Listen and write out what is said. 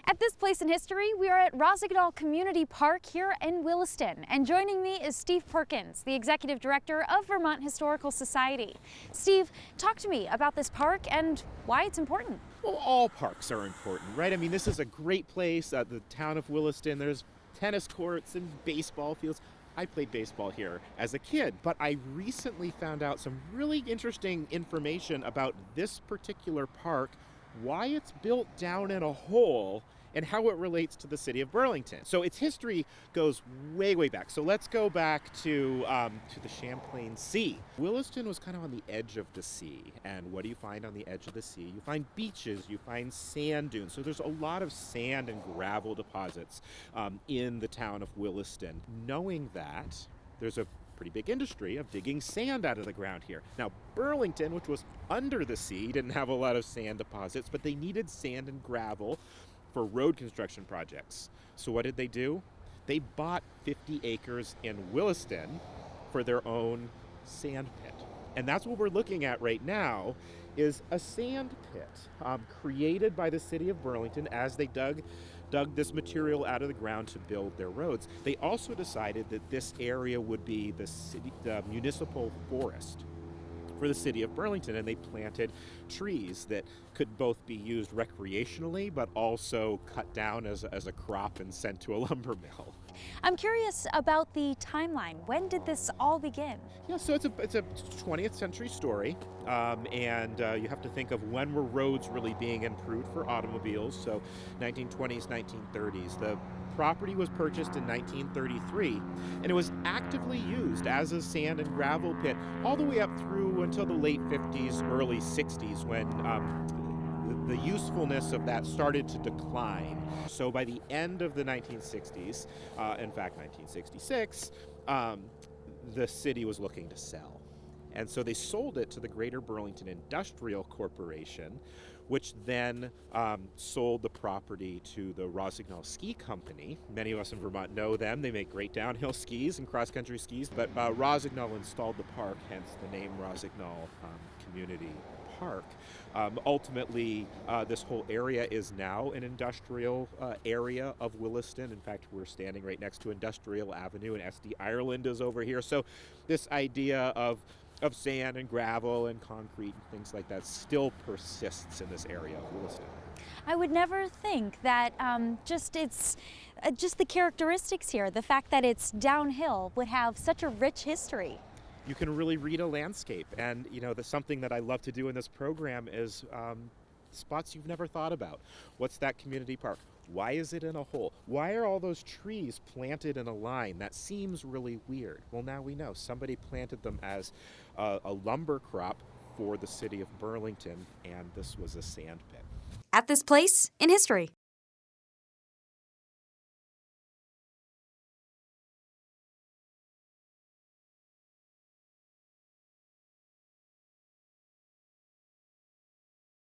At this place in history, we are at Rossignol Community Park here in Williston. And joining me is Steve Perkins, the Executive Director of Vermont Historical Society. Steve, talk to me about this park and why it's important. Well, all parks are important, right? I mean, this is a great place. The town of Williston, there's tennis courts and baseball fields. I played baseball here as a kid, but I recently found out some really interesting information about this particular park, why it's built down in a hole, and how it relates to the city of Burlington. So its history goes way, way back. So let's go back to the Champlain Sea. Williston was kind of on the edge of the sea. And what do you find on the edge of the sea? You find beaches, you find sand dunes. So there's a lot of sand and gravel deposits in the town of Williston. Knowing that, there's a pretty big industry of digging sand out of the ground here. Now, Burlington, which was under the sea, didn't have a lot of sand deposits, but they needed sand and gravel for road construction projects. So what did they do? They bought 50 acres in Williston for their own sand pit. And that's what we're looking at right now is a sand pit created by the city of Burlington as they dug this material out of the ground to build their roads. They also decided that this area would be the municipal forest for the city of Burlington, and they planted trees that could both be used recreationally but also cut down as a crop and sent to a lumber mill. I'm curious about the timeline. When did this all begin? Yeah, so it's a 20th century story, and you have to think of when were roads really being improved for automobiles, so 1920s, 1930s. The property was purchased in 1933, and it was actively used as a sand and gravel pit all the way up through until the late 50s, early 60s, when the usefulness of that started to decline. So by the end of the 1960s, in fact 1966, the city was looking to sell. And so they sold it to the Greater Burlington Industrial Corporation, which then sold the property to the Rossignol Ski Company. Many of us in Vermont know them. They make great downhill skis and cross-country skis, but Rossignol installed the park, hence the name Rossignol Community Park. Ultimately, this whole area is now an industrial area of Williston. In fact, we're standing right next to Industrial Avenue, and SD Ireland is over here. So this idea of sand and gravel and concrete and things like that still persists in this area of Williston. I would never think that just the characteristics here, the fact that it's downhill, would have such a rich history. You can really read a landscape, and something that I love to do in this program is spots you've never thought about. What's that community park? Why is it in a hole? Why are all those trees planted in a line? That seems really weird. Well, now we know. Somebody planted them as a lumber crop for the city of Burlington, and this was a sand pit. At this place in history.